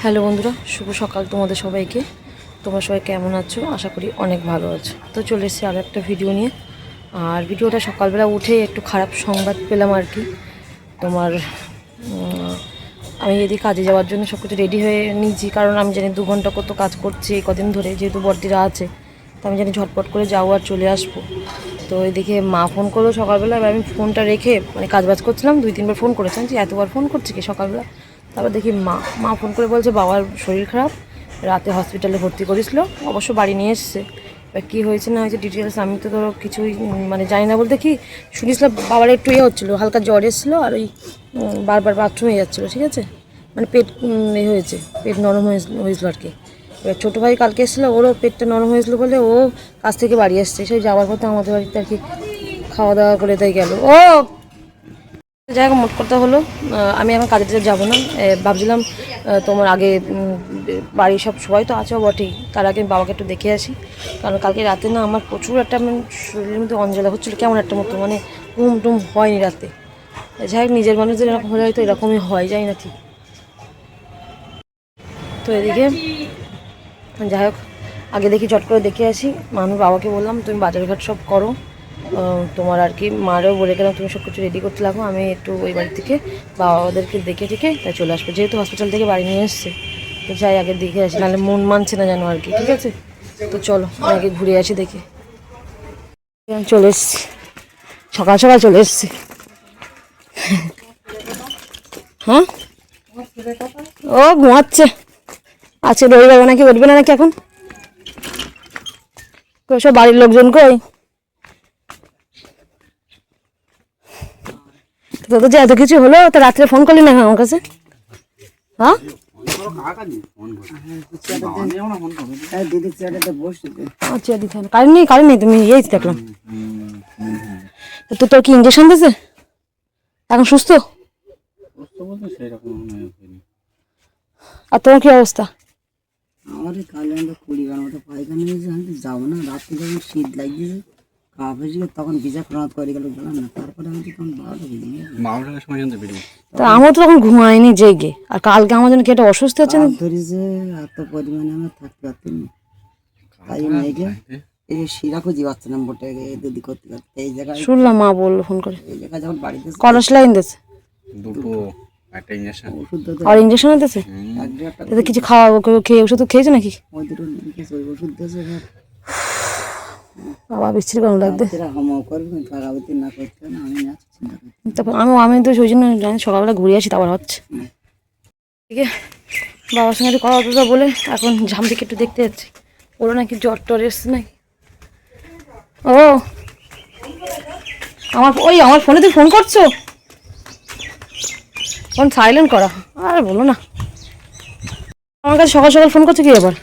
Hello বন্ধুরা, শুভ সকাল তোমাদের সবাইকে। তোমরা সবাই কেমন আছো? আশা করি অনেক ভালো আছো। তো চলে এসেছি আরও একটা ভিডিও নিয়ে। আর ভিডিওটা সকালবেলা উঠেই একটু খারাপ সংবাদ পেলাম আর কি। তোমার আমি এদিকে কাজে যাওয়ার জন্য সব কিছু রেডি হয়ে নিয়েছি, কারণ আমি জানি 2 ঘন্টা কত কাজ করছি এই কদিন ধরে, যেহেতু বর্দিরা আছে। তো আমি জানি ঝটপট করে যাবো আর চলে আসবো। তো এদিকে মা ফোন করলো সকালবেলা, এবার আমি ফোনটা রেখে মানে কাজবাজ করছিলাম, 2-3 বার ফোন করেছিলাম যে এতবার ফোন করছি কি সকালবেলা। তারপর দেখি মা ফোন করে বলছে বাবার শরীর খারাপ, রাতে হসপিটালে ভর্তি করেছিল, অবশ্য বাড়ি নিয়ে এসছে। এবার কী হয়েছে না হয়েছে ডিটেলস আমি তো ধরো কিছুই মানে জানি না, বলতে কি শুনেছিলাম বাবার একটু হচ্ছিলো, হালকা জ্বর এসেছিলো, আর ওই বারবার বাথরুমে যাচ্ছিলো, ঠিক আছে, মানে পেট হয়েছে, পেট নরম হয়েছিল আর কি। এবার ছোটো ভাই কালকে এসেছিলো, ওরও পেটটা নরম হয়েছিল বলে ও কাছ থেকে বাড়ি আসছে, সেই যাওয়ার পথে আমাদের বাড়িতে আর কি খাওয়া দাওয়া করে তাই গেল। যাই হোক, মোট কথা হলো আমি এখন কাজে যাবো না। ভাবছিলাম তোমার আগে বাড়ির সবাই তো আছে বটেই, তার আগে বাবাকে একটু দেখে আসি। কারণ কালকে রাতে না আমার প্রচুর একটা মানে শরীরের মধ্যে অঞ্জলা হচ্ছিলো, কেমন একটা মতো, মানে টুম হয়নি রাতে। যাই হোক, নিজের মানুষদের এরকম হলে হয়তো এরকমই হয়, যাই না ঠিক। তো এদিকে যাই হোক, আগে দেখি চট করে দেখে আসি। আমি বাবাকে বললাম তুমি বাজারঘাট সব করো, তোমার আর কি মারও বলে গেলাম তুমি সব কিছু রেডি করতে লাগো, আমি একটু ওই বাড়ি থেকে বাবাদেরকে দেখে তাই চলে আসবো, যেহেতু হসপিটাল থেকে বাড়ি নিয়ে এসছে। তো যাই আগে দেখে আসি, নাহলে মন মানছে না যেন আর কি, ঠিক আছে। তো চলো আমি আগে ঘুরে আসি দেখি। চলে এসছি, সকাল সকাল চলে এসছি। হ্যাঁ, ও ঘুমাচ্ছে, আজকে রবিবার নাকি, উঠবে না নাকি এখন। সব বাড়ির লোকজন কই? তোদের যে এত কিছু হলো, তো রাত্রে ফোন করলি না আমার কাছে? হ্যাঁ, কারেন্ট নেই, তুমি এই দেখলাম। তো তোর কি ইঞ্জেকশন দিয়েছে? এখন সুস্থ? আর তোমার কি অবস্থা? আমার কালে আমরা 20 বার মতো পায়খানা হয়েছে, আমি যাবো না, রাত্রে যখন শীত লাগিয়েছে তখন ভিজা খাওয়া করে গেল গেলাম না, তারপরে আমি তখন 12টার সময় তা আমার তো তখন ঘুমায়নি জেগে, আর কালকে আমার জন্য কি একটা অসুস্থ হচ্ছে না ধরেছে, এত পরিমাণে আমরা থাকতে পারতাম না, তাই নাইকে এই যে শিরা খুঁজি পাচ্ছে না বোটে দুদি করতে করতে এই জায়গায় শুনলাম, মা বললো ফোন করে। এই জায়গায় যখন বাড়িতে কলস লাইন দিয়েছে, দুটো একটা ইঞ্জেকশন, ওষুধ আর ইঞ্জেকশন দিয়েছে। তাতে কিছু খাওয়া খেয়ে ওষুধ খেয়েছে নাকি? ওই দুটো ওই ওষুধ দিয়েছে। বাবা বিশ্রী গরম লাগবে। তারপর আমি তো ওই জন্য জানি সকালবেলা ঘুরে আসি, তারপর হচ্ছে ঠিক আছে। বাবার সঙ্গে একটু কথা টথা বলে এখন ঝামদিকে একটু দেখতে যাচ্ছি, ওরা নাকি জ্বর টর এসছে নাকি। ও আমার ফোনে তুই ফোন করছো, ফোন সাইলেন্ট করা, আর বলো না আমার কাছে সকাল সকাল ফোন করছো কি আবার?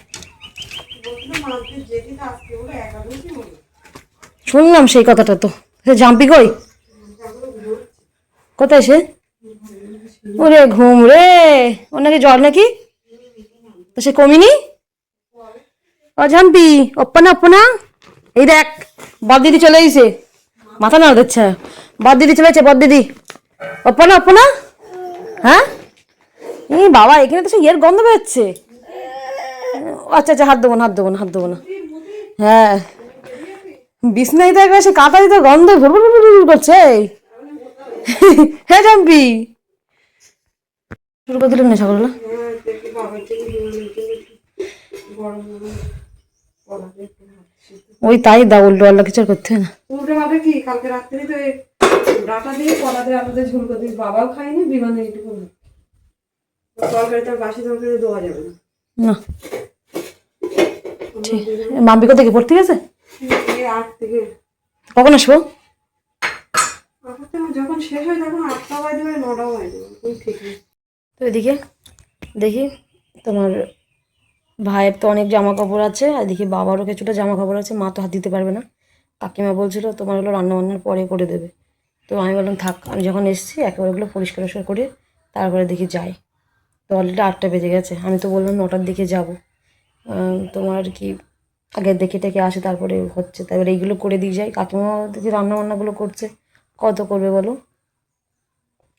শুনলাম সেই কথাটা, তো সে জাম্পি কই, কোথায় সে? ওরে ঘুম রে, ওর নাকি জ্বর নাকি, তো সে কমিনি? ও জাম্পি, অপ্পনা এই দেখ, বদ দিদি চলে এসেছে, মাথা না দিচ্ছে, বদ দিদি চলে এসেছে, বদ দিদি। অপ্পনা হ্যাঁ, এই বাবা এখানে তো সে ইয়ের গন্ধ বেরোচ্ছে। আচ্ছা আচ্ছা, হাত দেবো না। হ্যাঁ, বিছনাই থাকবে, সে কাঁথা দিতে গন্ধ ভুর করছে। হ্যাঁ জাম্পি, শুরু করে দিলেন না সকালবেলা। ওই তাই দা উল্টো আল্লাহ কিছু করতে হয় না। উল্টো মাথা কি কালকে রাত্রি তো ডাটা দিয়ে কলাতে আলুতে ঝুল করে দিই, বাবাও খাইনি, বিমানে এইটুকু তরকারি, তার বাসি তরকারি দেওয়া যাবে না। না ঠিক, মাম্পি কোথায় পড়তে গেছে? 8 থেকে। কখন আসবো? যখন শেষ হয় তখন 8টা বাজে, 9টা বাজে, ঠিক নেই। তো এদিকে দেখি তোমার ভাইয়ের তো অনেক জামা কাপড় আছে, আর দেখি বাবারও কিছুটা জামা কাপড় আছে, মা তো হাত দিতে পারবে না। কাকিমা বলছিল তোমার হলো রান্নাবান্নার পরে করে দেবে, তো আমি বললাম থাক, আমি যখন এসেছি একেবারে ওগুলো পরিষ্কার করে তারপরে দেখি যাই। তো অলরেডি 8টা বেজে গেছে, আমি তো বললাম 9টার দিকে যাব। তোমার কি আগে দেখে টেকে আসে তারপরে হচ্ছে, তারপরে এইগুলো করে দিয়ে যাই। কাকিমা দেখি রান্নাবান্নাগুলো করছে, কত করবে বলো।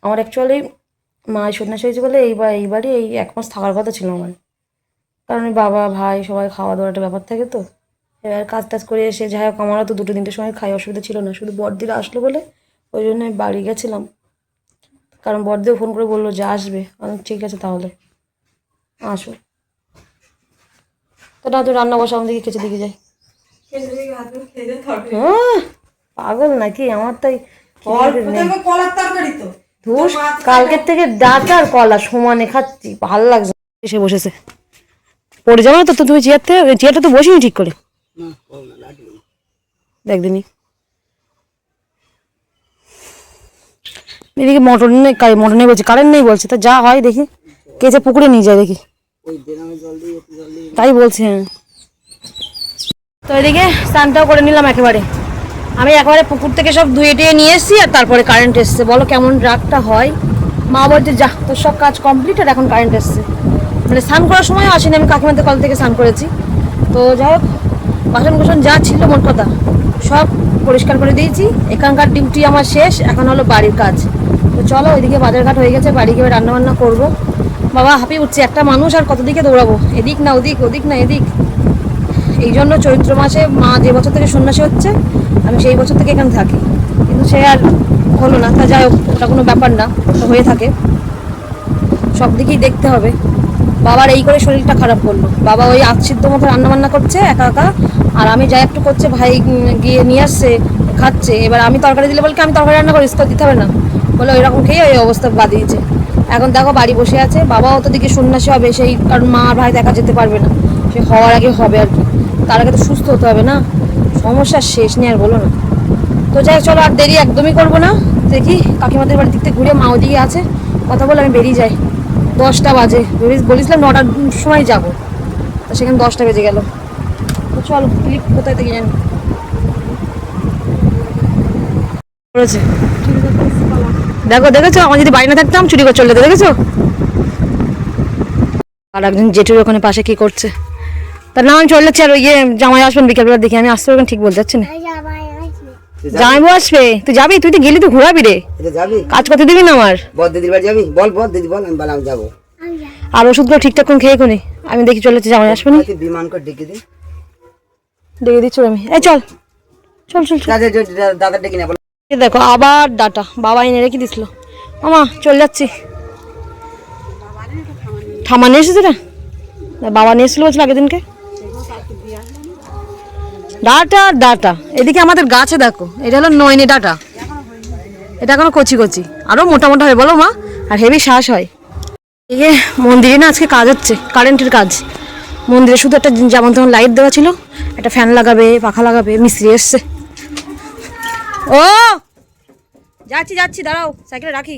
আমার অ্যাকচুয়ালি মা সন্ন্যাসী হয়েছে বলে এই বাড়ি এই 1 মাস থাকার কথা ছিল আমার, কারণ ওই বাবা ভাই সবাই খাওয়া দাওয়ার একটা ব্যাপার থাকে তো। এবার কাজ টাজ করে এসে যাই হোক আমারও তো 2-3টের সময় খাই, অসুবিধা ছিল না, শুধু বড়দিরা আসলো বলে ওই জন্য আমি বাড়ি গেছিলাম। কারণ বড়দিও ফোন করে বললো যে আসবে, আমি ঠিক আছে তাহলে আসো। তো না, তো রান্না বসা আমাদেরকে কেচে দিকে যাই। হ্যাঁ, পাগল নাকি আমার তাই কলার তরকারি তো ধুস, কালকের থেকে ডাটা আর কলা সমানে খাচ্ছি, ভালো লাগছে। এসে বসেছে, পড়ে যাবো না তো তুমি চেয়ারটা তো বসিনি ঠিক করে, দেখ দিনি। এদিকে মোটর নেই বলছে, কারেন্ট নেই বলছে, তা যা হয় দেখি কেচে পুকুরে নিয়ে যায় দেখি, তাই বলছে। তো এদিকে স্নানটাও করে নিলাম একেবারে, আমি একেবারে পুকুর থেকে সব ধুয়ে টুয়ে নিয়ে এসেছি, আর তারপরে কারেন্ট এসছে। বলো কেমন রাগটা হয়। মা বলছে যা তোর সব কাজ কমপ্লিট, আর এখন কারেন্ট এসছে। মানে স্নান করার সময়ও আসেনি, আমি কাকিমাদের কল থেকে স্নান করেছি। তো যাই হোক, বাসন কুসন যা ছিল মোট কথা সব পরিষ্কার করে দিয়েছি। এখানকার ডিউটি আমার শেষ, এখন হলো বাড়ির কাজ। তো চলো, ওইদিকে বাজারঘাট হয়ে গেছে, বাড়ি গিয়ে রান্নাবান্না করবো। বাবা হাঁপিয়ে উঠছে, একটা মানুষ আর কত দিকে দৌড়াবো, এদিক না ওদিক, ওদিক না এদিক। এই জন্য চৈত্র মাসে মা যে বছর থেকে সন্ন্যাসী হচ্ছে, আমি সেই বছর থেকে এখানে থাকি, কিন্তু সে আর হলো না। তা যাই হোক, ওটা কোনো ব্যাপার না, ওটা হয়ে থাকে, সব দিকেই দেখতে হবে। বাবার এই করে শরীরটা খারাপ করলো, বাবা ওই আচ্ছিদ্য মতো রান্নাবান্না করছে একা একা, আর আমি যা একটু করছে ভাই গিয়ে নিয়ে আসছে খাচ্ছে। এবার আমি তরকারি দিলে বলে আমি তরকারি রান্না করি, তো দিতে হবে না বলে, ওইরকম খেয়ে ওই অবস্থা বাদিয়েছে। এখন দেখো বাড়ি বসে আছে, বাবাও তো দিকে সন্ন্যাসী হবে সেই, কারণ মা আর ভাই দেখা যেতে পারবে না, সে হওয়ার আগে হবে আর কি, তার আগে তো সুস্থ হতে হবে না, সমস্যার শেষ নেই আর বলো না। তো যাই চলো, আর দেরি একদমই করবো না, দেখি কাকিমাদের বাড়ির দিক থেকে ঘুরে, মা ওদিকে আছে, কথা বলে আমি বেরিয়ে যাই। 10টা বাজে, বলেছিলাম 9টার সময় যাবো, তো সেখানে 10টা বেজে গেল। তো চলো, ক্লিপ কোথায় থেকে জানি করেছে। দেখেছো আমার যদি বাড়ি না থাকতাম চুরি করে চলে যেত, দেখেছো। আর একজন জেঠুর ওখানে পাশে কি করছে, তার নাম আমি চলে যাচ্ছি। আর ওই জামাই আসবেন বিকেলবেলা, দেখি আমি আসতে পারবেন ঠিক বলতে যাচ্ছি না, জামাইবু আসবে। তুই যাবি, তুই তো গেলি তো ঘোরাবি রে, কাজ করতে দিবি না আমার। দিদির বাড়ি যাবি, বল দিদি বল, আমি বললাম যাবো। আর ওষুধগুলো ঠিকঠাক করে খেয়ে কোনি, আমি দেখি চলে যাচ্ছি, জামাই আসবে না, বিমান করে ডেকে দিই, ডেকে দিচ্ছ আমি। এই চল চল চল চল, দাদা ডেকে না। দেখো আবার ডাটা বাবা এনে রেখে দিছিল। মামা চলে যাচ্ছি, ঠামা নিয়ে এসেছে রে, বাবা নিয়ে এসেছিল বলছিল আগের দিনকে। ডাটা ডাটা এদিকে আমাদের গাছে দেখো, এটা হলো নয়নি ডাটা, এটা এখনো কচি কচি, আরো মোটা মোটা হয় বলো মা, আর হেভি শ্বাস হয়। এদিকে মন্দিরে না আজকে কাজ হচ্ছে, কারেন্টের কাজ। মন্দিরে শুধু একটা যেমন তেমন লাইট দেওয়া ছিল, একটা ফ্যান লাগাবে, পাখা লাগাবে, মিস্ত্রি এসছে। ও যাচ্ছি যাচ্ছি, দাঁড়াও সাইকেলে রাখি,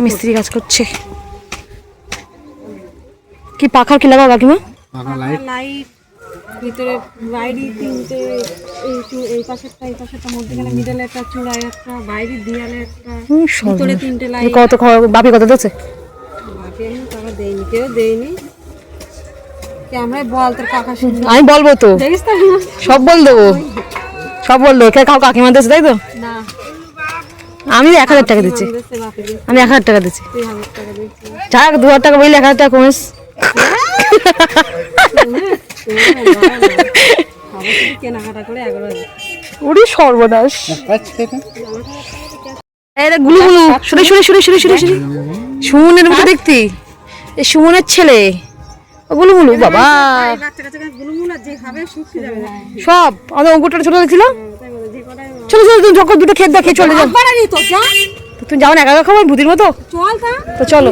মিস্ত্রি কাজ করছে। কি পাখার কি লাগাও কাকিমা? লাইট ভিতরে বাইরে 3টে, এই পাশেরটা এই পাশেরটা, মধ্যখানে মিডলে একটা, চূড়ায় একটা, বাইরে দেয়ালে একটা, ভিতরে 3টে লাইট। কত বাপি কত দিচ্ছে? বাপি আমি টাকা দেয়নি, কেউ দেয়নি। ক্যামেরায় বল তোর কাকা শুনবে, আমি বলবো তো, দেখিস তো সব বল দেবো, সব বললো। এখানে খাও কাকিমা দিচ্ছে তাই তো? না, আমি 1000 টাকা দিচ্ছি, দেশে বাপি দিচ্ছে, আমি 1000 টাকা দিচ্ছি। 3000 টাকা দিচ্ছি। যাক 2000 টাকা বললে 1000 টাকা কমেস। কেনাকাটা করে 11 ওরে সর্বনাশ, এটা গুলু গুলু শুনে শুনে শুনে শুনে শুনে শুনে সুমনের মতো দেখতি, এই সুমনের ছেলে গুলু গুলু বাবা, সব আমাদের অঙ্কুরটা ছোট ছিল। চলো চলো তুমি যখন দুটো খেত দেখে চলে যাও, তুমি যাও না একা একা খাবো ভূতির মতো, তো চলো।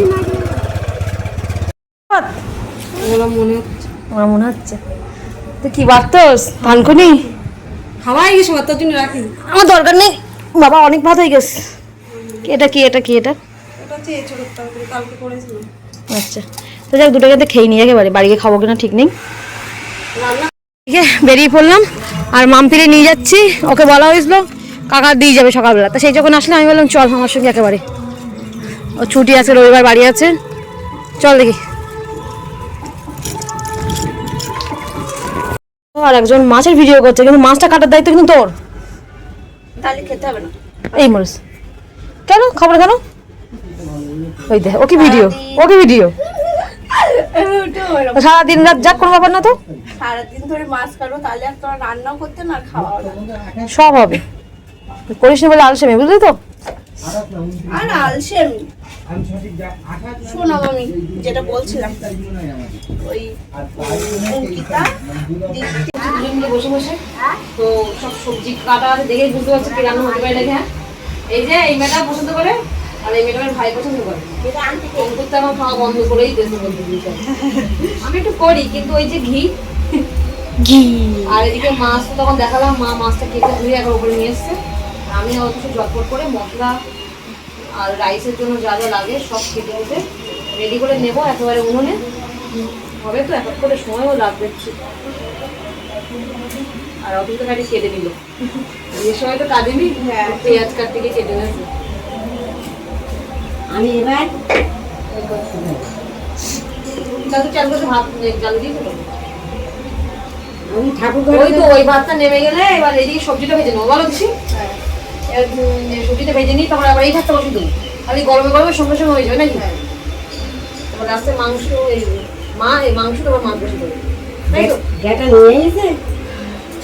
আমার মনে হচ্ছে তো কি বাড়তোস ধানকুনি খাওয়াই গেছে, তোর জন্য রাখি, আমার দরকার নেই বাবা, অনেক ভাত হয়ে গেছে। এটা কি এটা কি এটা? এটা হচ্ছে এঁচোড়ের তরকারি, কালকে করেছিলাম। আচ্ছা, তো যাক দুটো খেতে খেয়ে নিয়ে একেবারে, বাড়ি গিয়ে খাবো কিনা ঠিক নেই। ঠিক আছে বেরিয়ে পড়লাম, আর মামপিরে নিয়ে যাচ্ছি, ওকে বলা হয়েছিল কাকা দিয়ে যাবে সকালবেলা, তো সেই যখন আসলে আমি বললাম চল আমার সঙ্গে একেবারে, ও ছুটি আছে রবিবার বাড়ি আছে, চল দেখি। আর একজন মাছের ভিডিও করছে, কিন্তু মাছটা কাটার দায়িত্ব কিন্তু তোর, তাহলে খেতে হবে না। এই মরিস কেন খাবার কেন? ওই দেখ ও কি ভিডিও, ও কি ভিডিও। সারাদিন রাত যাক কোনো ব্যাপার না তো, সারাদিন ধরে মাছ কাটো তাহলে আর তোমার রান্নাও করতে না খাওয়া সব হবে। করিস না বলে আলসেমি, বুঝলি তো। আর আলসেমি শোনো আমি যেটা বলছিলাম ওই অঙ্কিতা বসে বসে তো সব সবজি কাটা দেখে বুঝতে পারছি কি রান্না হতে পারে নাকি। হ্যাঁ এই যে এই মেয়েটা পছন্দ করে আর এই মেয়েটার ভাই পছন্দ করে। অঙ্কুর তো এখন খাওয়া বন্ধ করেই দিয়েছে বলতে দিয়েছে। আমি একটু করি কিন্তু ওই যে ঘি আর এদিকে মাছ তো তখন দেখালাম, মা মাছটা কেটে ধুয়ে একবার উপরে নিয়ে এসছে। আমি অবশ্য ঝটপট করে মশলা আর রাইসের জন্য যা যা লাগে সব কেটে উঠে রেডি করে নেবো একেবারে উনুনে। হবে তো এক করে সময়ও লাগবে। আর অফিস তো খালি কেটে নিল, যে সময় তো কাজে নি পেঁয়াজ কাট থেকে কেটে নেছে। আমি এবার চাল করতে ভাত চাল দিয়ে দিল। আমি ঠাকুর ওই তো ওই ভাতটা নেমে গেলে এবার এদিকে সবজিটা ভেজে নেবো, বলো দিচ্ছি। সবজিটা ভেজে নিই, তখন আবার এই ভাতটা বসে দেবো। খালি গরমে গরমে সঙ্গে সঙ্গে হয়ে যাবে নাকি। তারপর রাস্তায় মাংস মা এই মাংস তারপর মাছ বসে দেবে, তাই তো। গ্যাটা নিয়ে এসে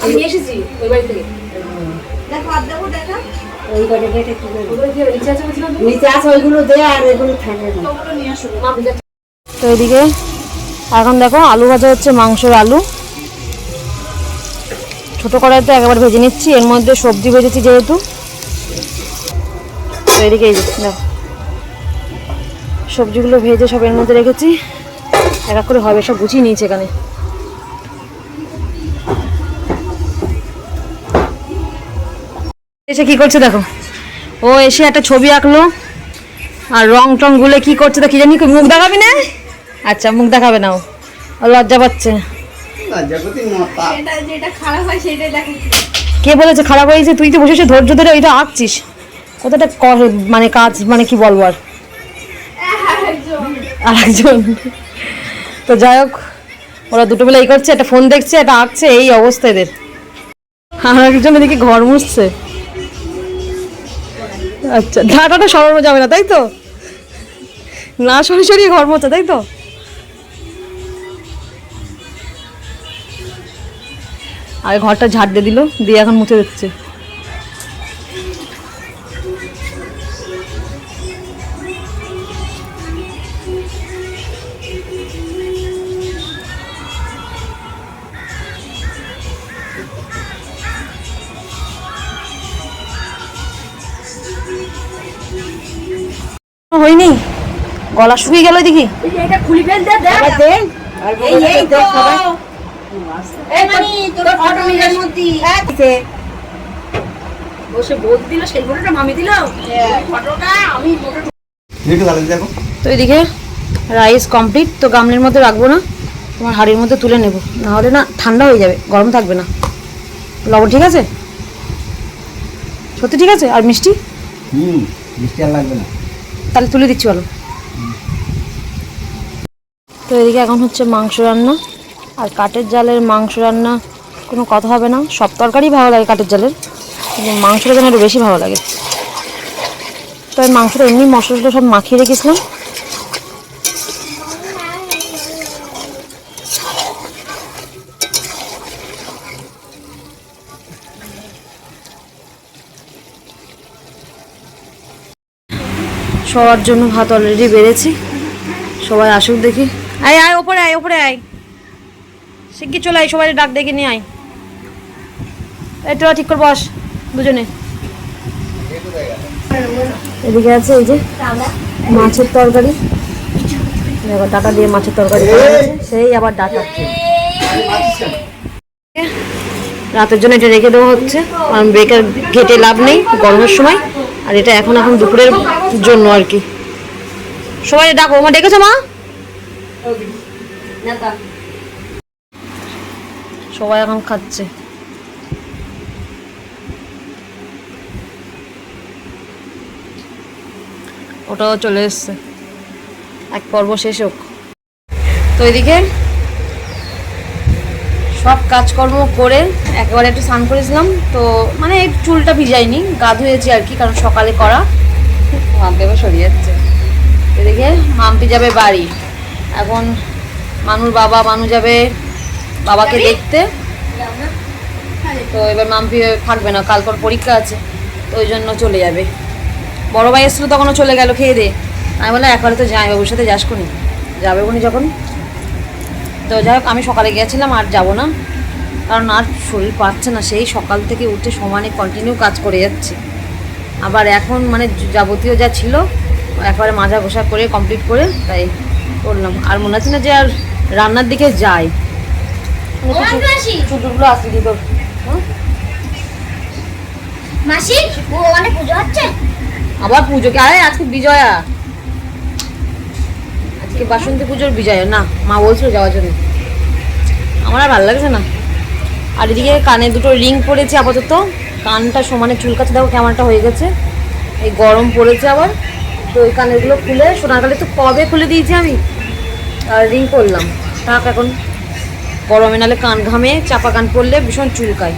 আমি নিয়ে এসেছি ওই বাড়ি থেকে। দেখো আর দেবো দেখা ওই কটা গেটে কি করবো? ওগুলো দিয়ে নিচে আছে বলছিলাম তো? নিচে আছে ওইগুলো দে আর এগুলো থাকে না। ওগুলো নিয়ে আসো। মা ভেজে। তো এদিকে এখন দেখো আলু ভাজা হচ্ছে, মাংসের আলু ছোটো কড়াইতে একেবারে ভেজে নিচ্ছি। এর মধ্যে সবজি ভেজেছি যেহেতু। তো এদিকে এই দেখো সবজিগুলো ভেজে সব এর মধ্যে রেখেছি, এক এক করে হবে, সব গুছিয়ে নিয়েছি এখানে। এসে কি করছে দেখো, ও এসে একটা ছবি আঁকলো আর রং টং গুলে কি করছে তো কি জানি। মুখ দেখাবি না? আচ্ছা মুখ দেখাবে না, ও লজ্জা পাচ্ছে। এটা যেটা খারাপ হয় সেটাই দেখো। কে বলেছে খারাপ হয়েছে? তুই তো বসে বসে ধৈর্য ধরে ওইটা আঁকছিস, কতটা মানে কাজ, মানে কি বলবো আর আরেকজন। তো যাই হোক, ওরা দুটো বেলা এই করছে, একটা ফোন দেখছে, একটা আঁকছে, এই অবস্থা এদের। আর একজন এদিকে ঘর মুছছে। আচ্ছা ঢাকাটা সরানো যাবে না তাই তো, না সরি সরিয়ে ঘর মোছা তাই তো। আগে ঘরটা ঝাড় দিয়ে দিল, দিয়ে এখন মুছে দিচ্ছে। হয়নি, গলা শুকিয়ে গেল দেখি। এটা খুলি ফেল দে দেখ আবার দে আর এই এই তো সবাই এই মানে তোর ফটো মিলার মধ্যে আছে। বসে বোধ দিল, সেই ফটোটা মামি দিল। ফটোটা আমি ফটো তো এদিকে রাইস কমপ্লিট। তো গামলির মধ্যে রাখবো না, তোমার হাঁড়ির মধ্যে তুলে নেব, না হলে না ঠান্ডা হয়ে যাবে, গরম থাকবে না। লবণ ঠিক আছে? সত্যি ঠিক আছে? আর মিষ্টি? মিষ্টি আর লাগবে না। তাহলে তুলে দিচ্ছি, বলো। তো এদিকে এখন হচ্ছে মাংস রান্না, আর কাঠের জালের মাংস রান্না কোনো কথা হবে না। সব তরকারি ভালো লাগে কাঠের জালের, কিন্তু মাংসটা যেন একটু বেশি ভালো লাগে। তো আমি মাংসটা এমনি মশলাটা সব মাখিয়ে রেখেছিলাম। সবার জন্য ভাত অলরেডি বেড়েছি, সবাই আসুক দেখি। আয় আয় ওপরে আয়, ওপরে আয়, শিগগির চলে আয়, সবাই ডাক ডেকে নিয়ে আয়। এই তোরা ঠিক করে বস দুজনে। এদিকে আছে এই যে মাছের তরকারি, দেখো ডাটা দিয়ে মাছের তরকারি করা হয়েছে, সেই আবার ডাটা। রাতের জন্য এটা রেখে দেওয়া হচ্ছে, কারণ বেকার ঘেটে লাভ নেই গরমের সময়। আর এটা এখন দুপুরের জন্য আর কি। সবাই ডাকো, মা ডেকেছো? মা সবাই এখন খাচ্ছে। ওটাও চলে এসছে, এক পর্ব শেষ হোক। তো এদিকে সব কাজকর্ম করে একেবারে একটু স্নান করেছিলাম, তো মানে একটু চুলটা ভিজাইনি, গা ধুয়েছি আর কি, কারণ সকালে করা। ভাবতে এবার সরিয়ে যাচ্ছে। এদিকে মাম্পি যাবে বাড়ি। এখন মানু যাবে বাবাকে দেখতে। তো এবার মাম্পি থাকবে না, কালকের পরীক্ষা আছে, তো ওই জন্য চলে যাবে। বড় ভাই এসেছিলো তখনও চলে গেল খেয়ে দে। আমি বললাম একবারে তো যাই, বাবুর সাথে যাস কোনি, যাবে কোনি যখন। তো যাই হোক, আমি সকালে গিয়েছিলাম, আর যাব না, কারণ আর শরীর পাচ্ছে না। সেই সকাল থেকে উঠে সমানে কন্টিনিউ কাজ করে যাচ্ছে। আবার এখন মানে যাবতীয় যা ছিল একবারে মাজা ঘষা করে কমপ্লিট করে তাই করলাম। আর মনে হচ্ছে না যে আর রান্নার দিকে যাই। চুলগুলো আসলি দিত মাসি ও মানে পুজো হচ্ছে আবার পুজোকে। আরে আজকে বিজয়া, আজকে বাসন্তী পুজোর বিজয়া না, মা বলছিল যাওয়ার জন্য। আমার আর ভালো লাগছে না। আর এদিকে কানে দুটো রিং পরেছি আপাতত, কানটা সমানে চুলকাচ্ছে, দেখো কেমনটা হয়ে গেছে। এই গরম পড়েছে আবার, তো ওই কানেরগুলো খুলে, সোনার কালে তো কবে খুলে দিয়েছি আমি, আর রিং করলাম। থাক এখন, গরমে নালে কান ঘামে, চাপা কান পরলে ভীষণ চুলকায়।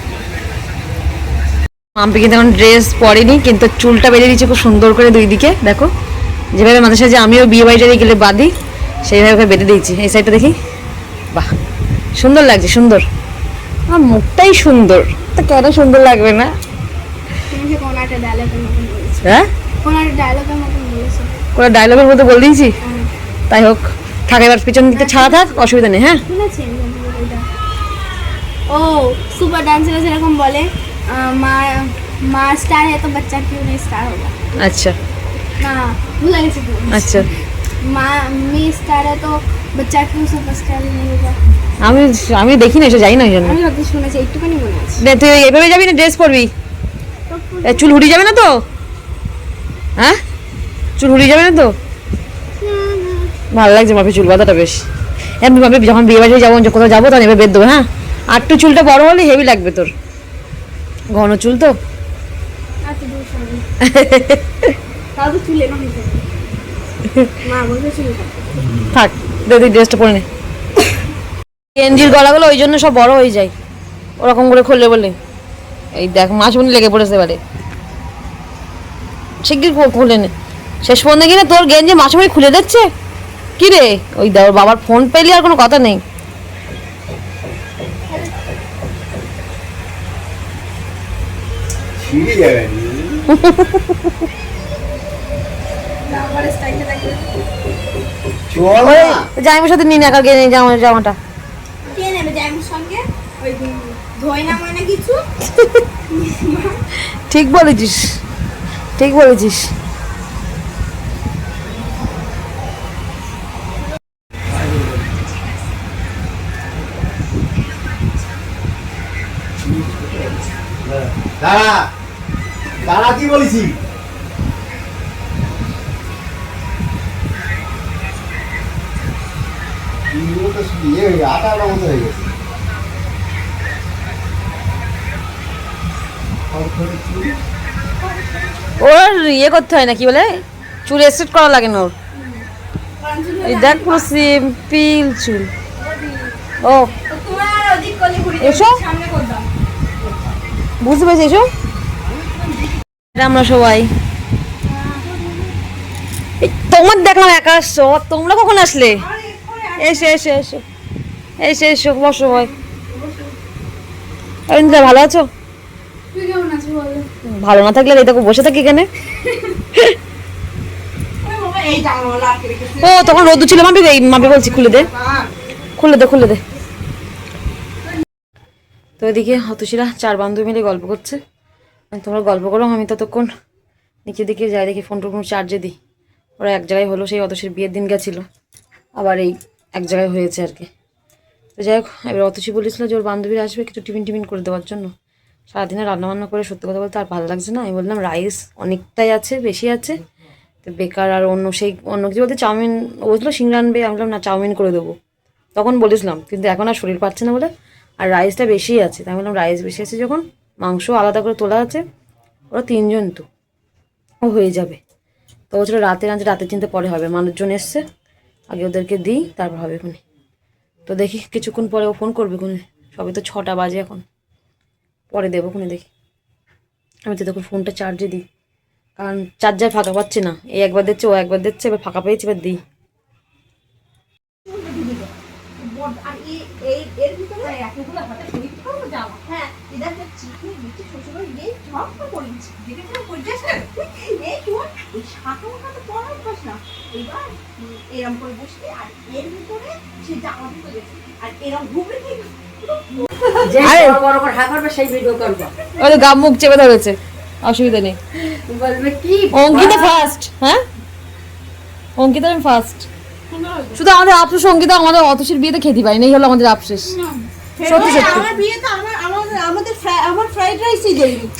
মাম্পি কিন্তু এখন ড্রেস পরেনি, কিন্তু চুলটা বেঁধে দিচ্ছে খুব সুন্দর করে দুই দিকে। দেখো যেভাবে মাঝে সাঝে আমিও বিয়ে বাড়িটারে গেলে বাঁধি, সেইভাবে বেঁধে দিয়েছি। এই সাইডটা দেখি, বাহ সুন্দর লাগছে, সুন্দর। আমার মুখটাই সুন্দর, তা কেন সুন্দর লাগবে না? তুমি কোন একটা ডায়লগের মতন বলেছো, হ্যাঁ কোন একটা ডায়লগের মতন বলেছো। কোনো ডায়লগের মতো বলে দিয়েছি, তাই হোক থাক, এবার পিছন দিকটা ছাড়া থাক, অসুবিধা নেই। হ্যাঁ শুনেছি এটা। ও সুপার ডান্সার যেরকম বলে মা মা স্টার है तो बच्चा क्यों नहीं स्टार होगा। আচ্ছা না ভুলে গেছি তো। আচ্ছা, মা मी स्टार है तो बच्चा क्यों सुपरस्टार नहीं होगा। আমি দেখি না, এসে যাই না ওই জন্য। আমি হয়তো শুনেছি, একটুখানি মনে আছে। রে, তুই এভাবে যাবি না ড্রেস পরবি? এ, চুল হুড়ি যাবে না তো? হ্যাঁ চুল হুড়ি যাবে না তো? ভালো লাগছে মাপি চুল বাঁধাটা বেশ। এমনি ভাবে যখন বিয়ে বাড়ি যাবো, কোথাও যাবো তখন এবার বেঁধ দেবো। হ্যাঁ আর একটু চুলটা বড় হলে হেভি লাগবে তোর, ঘন চুল তো। আচ্ছা দূর সরি। তাও তো চুলে না হইছে। মা বলছে চুলে থাক, দে তুই ড্রেসটা পরে নে। গেঞ্জির গলাগুলো ওই জন্য সব বড় হয়ে যায়, ওরকম করে খুললে বলে। এই দেখ মাসুমনি লেগে পড়েছে এবারে, শিগগির খুলে নে। শেষ পর্যন্ত কিনা তোর গেঞ্জি মাসুমনি খুলে দিচ্ছে। কি রে, ওই দেখ ওর বাবার ফোন পেলি আর কোনো কথা নেই। জামাইয়ের সাথে নিন একা গিয়ে জামাটা। কে নেবে জামাইয়ের সঙ্গে ওই ধোয় না মনে কিছু। ঠিক বলেছিস, ঠিক বলেছিস। দাঁড়া দাঁড়া, কি বলেছি? আটার মতো হয়ে গেছে। ওর ইয়ে করতে হয় না, কি বলে, চুল স্ট্রেট করা লাগে না ওর। এই দেখ পুরো সিম্পল চুল। ও তোমার ওদিক কলি ঘুরে এসো, সামনে কর দাও। বুঝতে পেরেছি, এসো। আমরা সবাই এই তোমার দেখলাম একা আসছো, তোমরা কখন আসলে? এসো এসো এসো এসো এসো, বসো ভাই। অরিন্দ্রা ভালো আছো? তুই কেমন আছিস বল। ভালো না থাকলে এই দেখো বসে থাকি এখানে। এই জামাগুলো আটকে রেখেছে। ও তখন রোদ ছিল, মাপি এই মাপি বলছি খুলে দে, খুলে দে, খুলে দে। তো এদিকে হতশিরা চার বান্ধবী মিলে গল্প করছে। তোমরা গল্প করো, আমি ততক্ষণ নিচের দিকে যাই, দেখি ফোন টোন চার্জে দিই। ওরা এক জায়গায় হলো, সেই অতসীর বিয়ের দিন গেছিলো, আবার এই এক জায়গায় হয়েছে আর কি। তো যাই হোক, এবার অতসী বলেছিল যে ওর বান্ধবীরা আসবে কিছু টিফিন টিফিন করে দেওয়ার জন্য। সারাদিনে রান্নাবান্না করে সত্যি কথা বলতে আর ভালো লাগছে না। আমি বললাম রাইস অনেকটাই আছে, বেশি আছে, তো বেকার আর অন্য কিছু বলতে চাউমিন, ও বলছিল সিংড়া আনবে, আমি বললাম না চাউমিন করে দেবো, তখন বলেছিলাম, কিন্তু এখন আর শরীর পাচ্ছে না বলে। আর রাইসটা বেশি আছে, তাই বললাম রাইস বেশি আছে যখন, মাংস আলাদা করে তোলা আছে, ওরা তিনজন তো ও হয়ে যাবে। তো বলছিল রাতের আনছে, রাতের চিন্তা পরে হবে, মানুষজন এসছে, আগে ওদেরকে দিই তারপর হবে কোনে। তো দেখি কিছুক্ষণ পরে ও ফোন করবে কোনে, সবে তো 6টা বাজে এখন, পরে দেবো কোনে দেখি। আমি তো তখন ফোনটা চার্জে দিই, কারণ চার্জার ফাঁকা পাচ্ছি না, এই একবার দিচ্ছে ও একবার দিচ্ছে, এবার ফাঁকা পেয়েছি, এবার দিই। ওই তো গাম মুখ চেপে ধরেছে, অসুবিধা নেই। অঙ্কিতা ফার্স্ট, হ্যাঁ অঙ্কিতা আমি ফার্স্ট। শুধু আমাদের আফসোস অঙ্কিতা আমাদের অতসীর বিয়েতে খেতে পাইনি, এই হলো আমাদের আফসোস। সত্যি সত্যি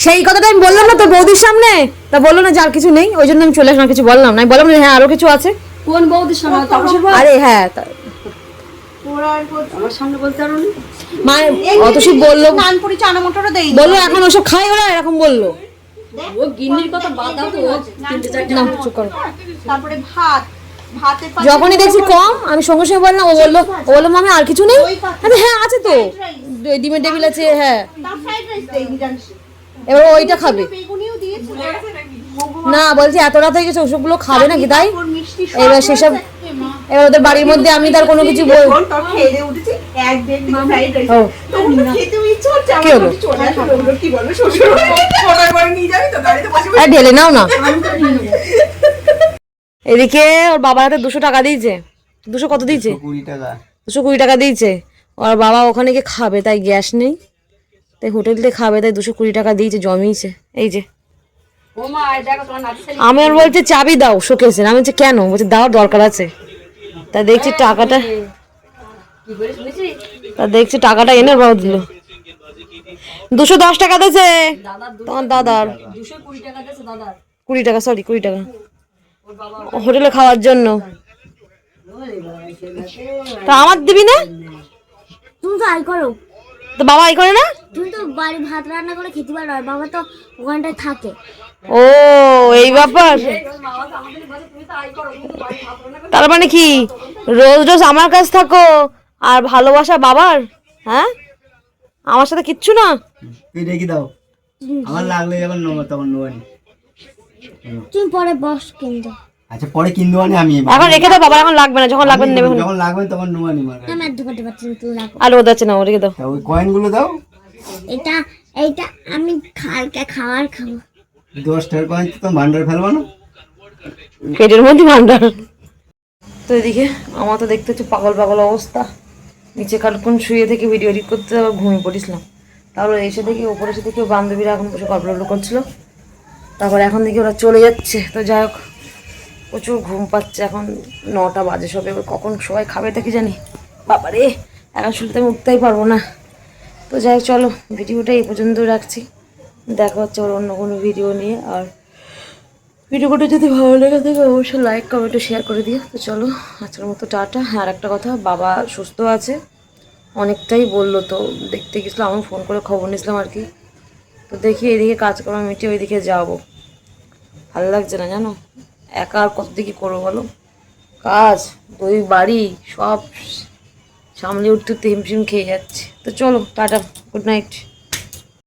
সেই কথাটা আমি বললাম না তোর বৌদির সামনে, তা বললো না যে আর কিছু নেই, ওই জন্য আমি চলে আসলাম, কিছু বললাম না। আমি বললাম যে হ্যাঁ আরো কিছু আছে। কোন বৌদির সামনে? আরে হ্যাঁ আমার সামনে বলতে পারো না? মা অতসী বললো, নানপুরি চানা মটরও দেই বললো এখন ওসব খাই ওরা, এরকম বললো। ও গিন্নির কথা বাদ দাও তো, তিনটে চারটে না চুপ করো। তারপরে ভাতের যখনই দেখছি কম আমি সঙ্গে সঙ্গে বললাম, ও বললো মামি আর কিছু নেই। আমি হ্যাঁ আছে তো, ডিমের টেবিল আছে, হ্যাঁ ফ্রাইড রাইস দেই জানিস, এবার ওইটা খাবে বেগুনিও দিয়েছিল। না, বলছি এত রাত হয়ে গেছে ওসবগুলো খাবে নাকি, তাই এবার সেসব, এবার ওদের বাড়ির মধ্যে আমি তার কোনো কিছু বল। ও, কি হলো? ঢেলে নাও না। এদিকে ওর বাবার হাতে 200 টাকা দিয়েছে। 200 কত দিয়েছে? 220 টাকা দিয়েছে। ওর বাবা ওখানে গিয়ে খাবে, তাই গ্যাস নেই, তাই হোটেল থেকে খাবে, তাই 220 টাকা দিয়েছে, জমিয়েছে। এই যে আমি ওর বলছে চাবি দাও শোকেসের, আমি বলছি কেন? বলছে দাও দরকার আছে। তা দেখছি টাকাটা এনে ওর বাবা দিল। 210 টাকা দিয়েছে তোমার দাদার, 20 টাকা, সরি 20 টাকা হোটেলে খাওয়ার জন্য। তা আমার দিবি না? তুমি তো আই করো, তো বাবা আই করে না? তুমি তো বাড়ি ভাত রান্না করে খেতে পারো, আর বাবা তো ওখানটায় থাকে। ও এই ব্যাপার, তার মানে কি রোজ রোজ আমার কাছে থাকো আর ভালোবাসা বাবার? হ্যাঁ আমার সাথে কিচ্ছু না। তুই রেখে দাও, আমার লাগলে যখন নেবো তখন নেবো। তুমি পরে বস কিনতে। আচ্ছা পরে কিনবো আনি আমি, এখন রেখে দাও বাবার, এখন লাগবে না, যখন লাগবে নেবে। যখন লাগবে তখন নেবো আনি। আমি আর ঢুকাতে পারছি না, তুমি রাখো। আর ওদের আছে না, ও রেখে দাও। ওই কয়েন গুলো দাও, এইটা আমি কালকে খাবার খাবো। 10 টাকার কয়েন তো ভান্ডার ফেলবো না, পেটের মধ্যে ভান্ডার। তো এদিকে আমার তো দেখতে হচ্ছে পাগল পাগল অবস্থা। নিচে কালক্ষণ শুয়ে থেকে ভিডিও এডিট করতে আবার ঘুমিয়ে পড়েছিলাম। তারপরে এসে দেখি ওপরে এসে দেখি বান্ধবীরা এখন বসে গল্প করছিল। তারপরে এখন দেখি ওরা চলে যাচ্ছে। তো যাই হোক প্রচুর ঘুম পাচ্ছে, এখন 9টা বাজে সবে, এবার কখন সবাই খাবে দেখি জানি। বাবারে এখন শুনতে আমি উঠতেই পারবো না। তো যাই হোক চলো ভিডিওটা এই পর্যন্ত রাখছি, দেখা হচ্ছে ওর অন্য কোনো ভিডিও নিয়ে। আর ভিডিওটা যদি ভালো লেগে থাকে অবশ্যই লাইক কমেন্ট শেয়ার করে দিও। তো চলো আজকের মতো টাটা। হ্যাঁ আর একটা কথা, বাবা সুস্থ আছে অনেকটাই বললো, তো দেখতে গেছিলাম, আমি ফোন করে খবর নিয়েছিলাম আর কি। তো দেখি এদিকে কাজকর্ম মিটিয়ে ওইদিকে যাবো, ভালো লাগছে না জানো, একা আর কত দিকে করবো বলো, কাজ দুই বাড়ি সব সামলে উঠতে উঠতে হিমশিম খেয়ে যাচ্ছে। তো চলো টাটা, গুড নাইট।